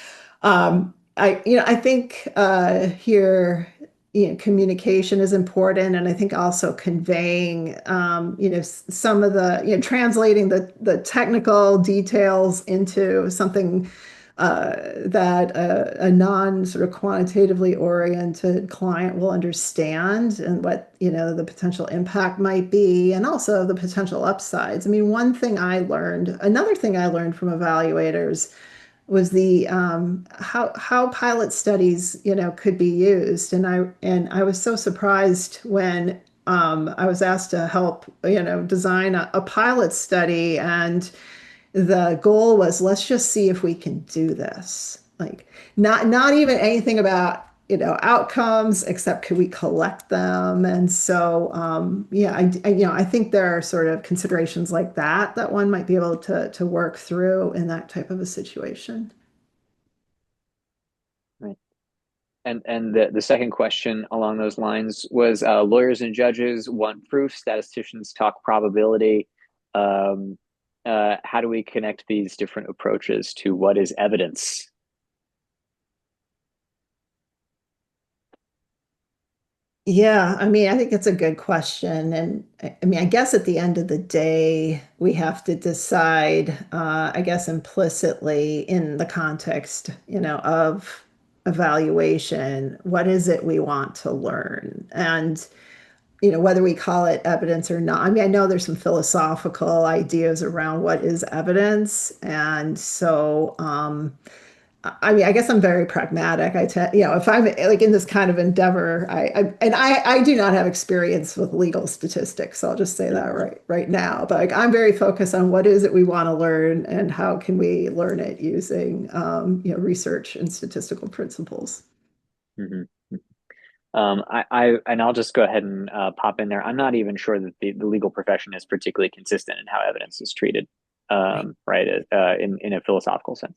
I think here, communication is important, and I think also conveying, some of the, translating the technical details into something that a non sort of quantitatively oriented client will understand, and what, the potential impact might be, and also the potential upsides. I mean, another thing I learned from evaluators was the how pilot studies could be used, and I was so surprised when I was asked to help design a pilot study, and the goal was, let's just see if we can do this, like not even anything about outcomes, except could we collect them. And so yeah, I think there are sort of considerations like that one might be able to work through in that type of a situation. Right. And the second question along those lines was, lawyers and judges want proof, statisticians talk probability. How do we connect these different approaches to what is evidence? Yeah, I mean, I think it's a good question. And I mean, I guess at the end of the day, we have to decide, I guess implicitly in the context, of evaluation, what is it we want to learn? And, whether we call it evidence or not. I mean, I know there's some philosophical ideas around what is evidence. And so, I mean, I guess I'm very pragmatic. If I'm like in this kind of endeavor, I do not have experience with legal statistics. So I'll just say that right now. But like, I'm very focused on what is it we want to learn, and how can we learn it using, research and statistical principles. Mm-hmm. And I'll just go ahead and pop in there. I'm not even sure that the legal profession is particularly consistent in how evidence is treated, right? In a philosophical sense.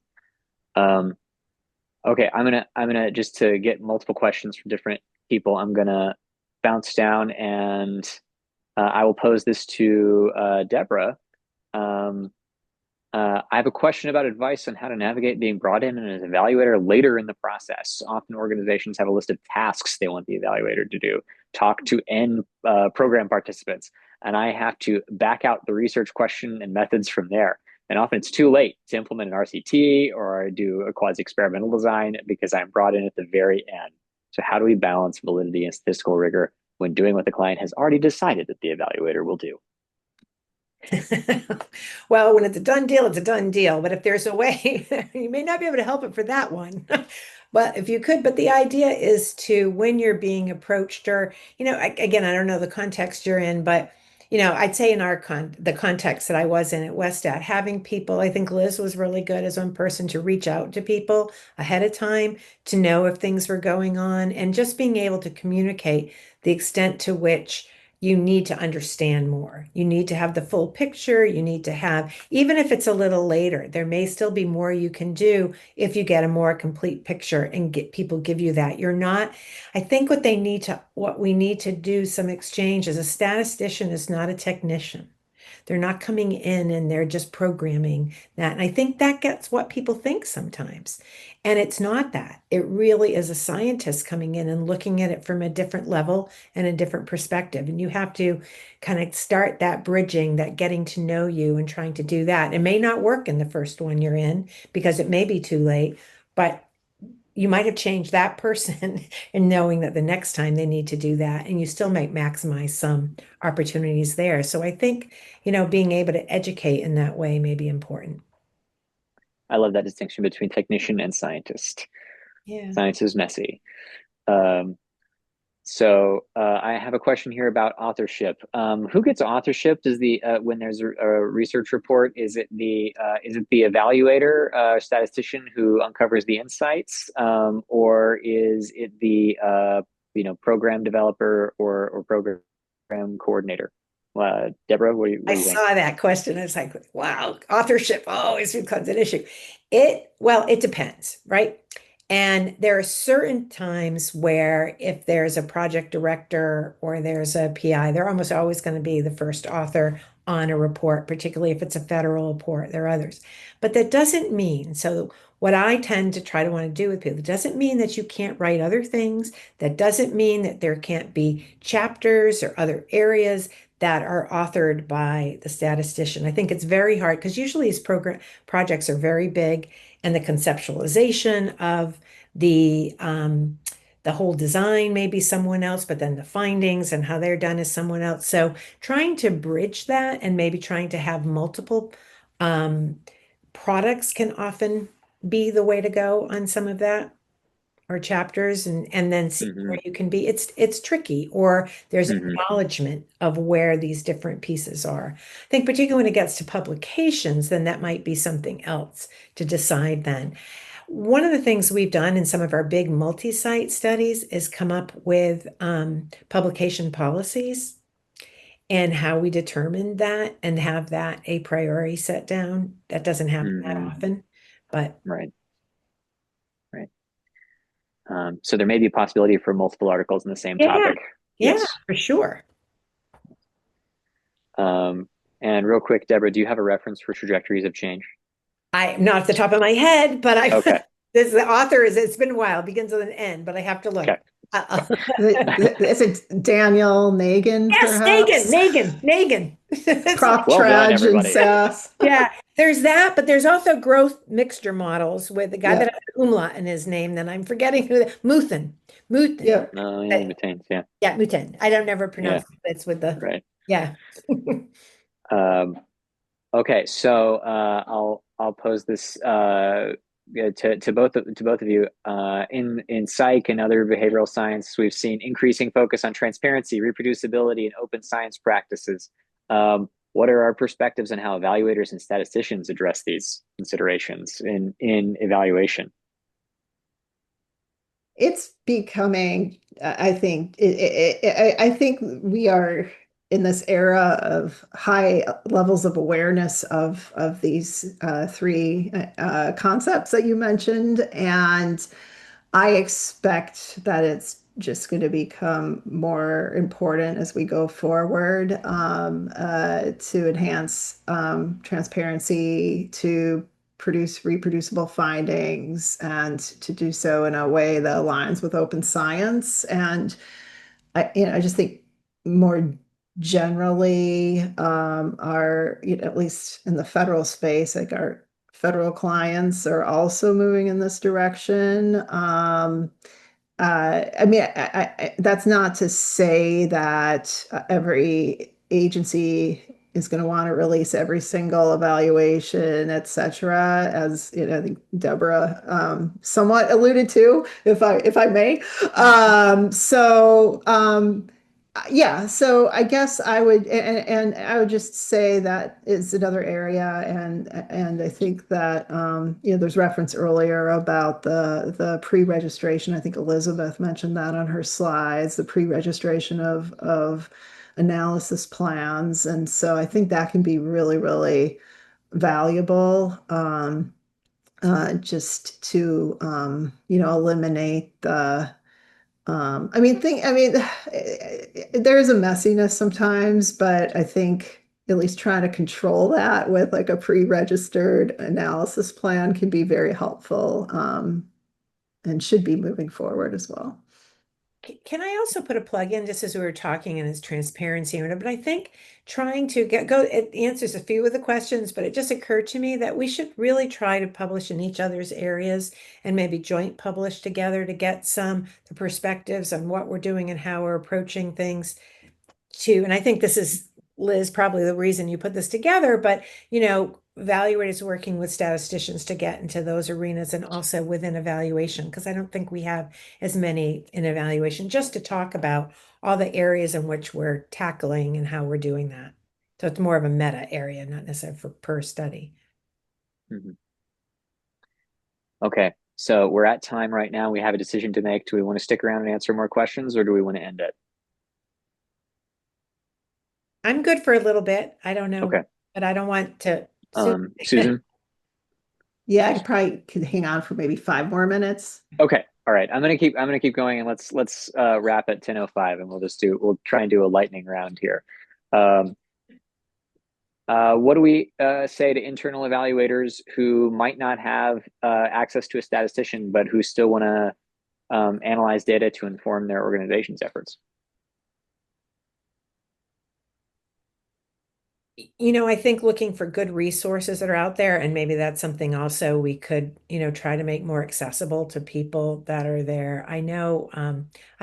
Okay, I'm gonna just to get multiple questions from different people. I'm gonna bounce down, and I will pose this to Deborah. I have a question about advice on how to navigate being brought in as an evaluator later in the process. Often organizations have a list of tasks they want the evaluator to do, talk to end program participants, and I have to back out the research question and methods from there. And often it's too late to implement an RCT or do a quasi-experimental design because I'm brought in at the very end. So how do we balance validity and statistical rigor when doing what the client has already decided that the evaluator will do? Well, when it's a done deal, it's a done deal. But if there's a way, you may not be able to help it for that one. But if you could, but the idea is to, when you're being approached, or, again, I don't know the context you're in, but, I'd say in the context that I was in at Westat, having people, I think Liz was really good as one person to reach out to people ahead of time to know if things were going on, and just being able to communicate the extent to which you need to understand more. You need to have the full picture. You need to have, even if it's a little later, there may still be more you can do if you get a more complete picture and get people give you that. You're not, I think what we need to do some exchange as a statistician is not a technician. They're not coming in and they're just programming that. And I think that gets what people think sometimes. And it's not that. It really is a scientist coming in and looking at it from a different level and a different perspective. And you have to kind of start that bridging, that getting to know you and trying to do that. It may not work in the first one you're in because it may be too late, but you might have changed that person in knowing that the next time they need to do that, and you still might maximize some opportunities there. So I think, being able to educate in that way may be important. I love that distinction between technician and scientist. Yeah. Science is messy. So I have a question here about authorship. Who gets authorship? Does the when there's a research report, is it the evaluator, statistician who uncovers the insights, or is it the program developer or program coordinator? Deborah, what do I you think? saw that question. I was like, wow, authorship always becomes an issue. Well, it depends, right? And there are certain times where if there's a project director or there's a PI, they're almost always going to be the first author on a report, particularly if it's a federal report. There are others. But that doesn't mean, so what I tend to try to want to do with people, it doesn't mean that you can't write other things. That doesn't mean that there can't be chapters or other areas that are authored by the statistician. I think it's very hard because usually these projects are very big, and the conceptualization of the whole design may be someone else, but then the findings and how they're done is someone else. So trying to bridge that and maybe trying to have multiple products can often be the way to go on some of that, or chapters, and then see Mhm. where you can be. It's tricky, or there's Mhm. acknowledgement of where these different pieces are. I think particularly when it gets to publications, then that might be something else to decide then. One of the things we've done in some of our big multi-site studies is come up with publication policies and how we determine that and have that a priori set down. That doesn't happen that Mhm. often, but Right. Right. So there may be a possibility for multiple articles in the same yeah, topic. yeah, Yes. for sure. And real quick, Deborah, do you have a reference for trajectories of change? I'm not off the top of my head, but Okay. this the author it's been a while, begins with an N, but I have to look. Okay. Is it Daniel Nagin, Yes, perhaps? Nagin. It's like, Prop Well done, Trudge and everybody. SAS. yeah, there's that, but there's also growth mixture models with the guy Yeah. that has an umlaut in his name, then I'm forgetting who Muthen. Yeah. No, yeah, mutanes, yeah, Yeah, Muthen. I don't never pronounce yeah, it, but it's with the, right. yeah. Okay, so I'll pose this to both of you. In psych and other behavioral science, we've seen increasing focus on transparency, reproducibility, and open science practices. What are our perspectives on how evaluators and statisticians address these considerations in evaluation? It's becoming, I think, I think we are in this era of high levels of awareness of these three concepts that you mentioned, and I expect that it's just going to become more important as we go forward to enhance transparency, to produce reproducible findings, and to do so in a way that aligns with open science. And I just think more generally, at least in the federal space, like our federal clients are also moving in this direction. I mean, that's not to say that every agency is going to want to release every single evaluation, et cetera, as I think Deborah somewhat alluded to, if I may. Yeah, so I guess I would, and I would just say that is another area, and I think that there's reference earlier about the pre-registration. I think Elizabeth mentioned that on her slides, the pre-registration of analysis plans, and so I think that can be really, really valuable. Just to eliminate the there is a messiness sometimes, but I think at least trying to control that with like a pre-registered analysis plan can be very helpful, and should be moving forward as well. Can I also put a plug in just as we were talking and as transparency, but I think trying to it answers a few of the questions, but it just occurred to me that we should really try to publish in each other's areas and maybe joint publish together to get the perspectives on what we're doing and how we're approaching things too. And I think this is, Liz, probably the reason you put this together, but evaluators working with statisticians to get into those arenas and also within evaluation, because I don't think we have as many in evaluation, just to talk about all the areas in which we're tackling and how we're doing that. So it's more of a meta area, not necessarily for per study. Mhm. Okay, so we're at time right now. We have a decision to make. Do we want to stick around and answer more questions, or do we want to end it? I'm good for a little bit. I don't know, Okay. but I don't want to. Susan? Yeah, I probably could hang on for maybe 5 more minutes. Okay. All right. I'm gonna keep going, and let's wrap at 10:05, and we'll try and do a lightning round here. What do we say to internal evaluators who might not have access to a statistician, but who still want to analyze data to inform their organization's efforts? I think looking for good resources that are out there, and maybe that's something also we could, try to make more accessible to people that are there. I know I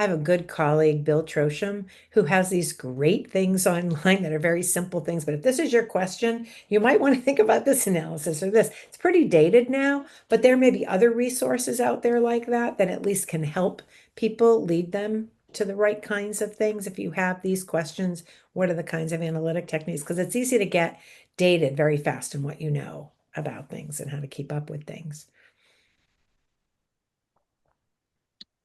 have a good colleague, Bill Trosham, who has these great things online that are very simple things. But if this is your question, you might want to think about this analysis or this. It's pretty dated now, but there may be other resources out there like that that at least can help people lead them to the right kinds of things. If you have these questions, what are the kinds of analytic techniques? Because it's easy to get dated very fast in what you know about things and how to keep up with things.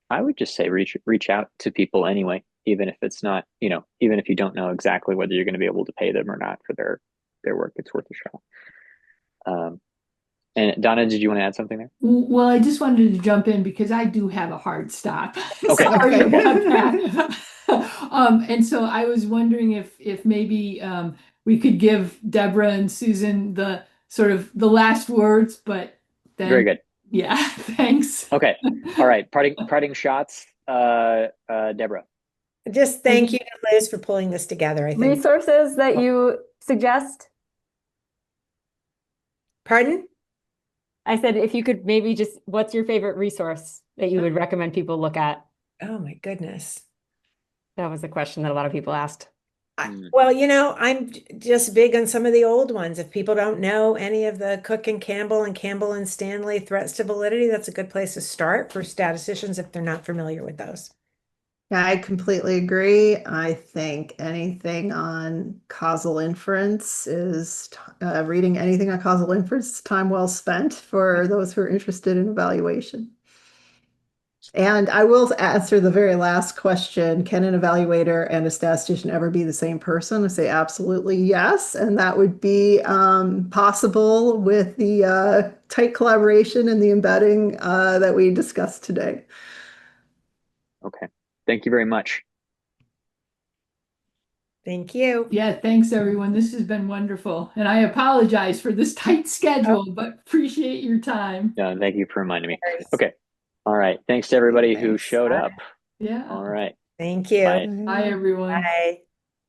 I would just say reach out to people anyway, even if it's not, even if you don't know exactly whether you're going to be able to pay them or not for their work, it's worth a shot. And Donna, did you want to add something there? Well, I just wanted to jump in because I do have a hard stop. Okay. Sorry about that. And so I was wondering if maybe we could give Deborah and Susan the sort of the last words, but then Very good. yeah, thanks. Okay. All right. Parting shots. Deborah. Just thank you to Liz for pulling this together, I think. Resources that you suggest? Pardon? I said, if you could maybe just, what's your favorite resource that you would recommend people look at? Oh my goodness. That was a question that a lot of people asked. Well, I'm just big on some of the old ones. If people don't know any of the Cook and Campbell and Stanley threats to validity, that's a good place to start for statisticians if they're not familiar with those. Yeah, I completely agree. I think anything on causal inference is reading anything on causal inference is time well spent for those who are interested in evaluation. And I will answer the very last question. Can an evaluator and a statistician ever be the same person? I say absolutely yes. And that would be possible with the tight collaboration and the embedding that we discussed today. Okay. Thank you very much. Thank you. Yeah, thanks everyone. This has been wonderful. And I apologize for this tight schedule, but appreciate your time. Yeah, thank you for reminding me. Okay. All right. Thanks to everybody who Thanks. showed up. Yeah. All right. Thank you. Bye. Bye everyone. Bye.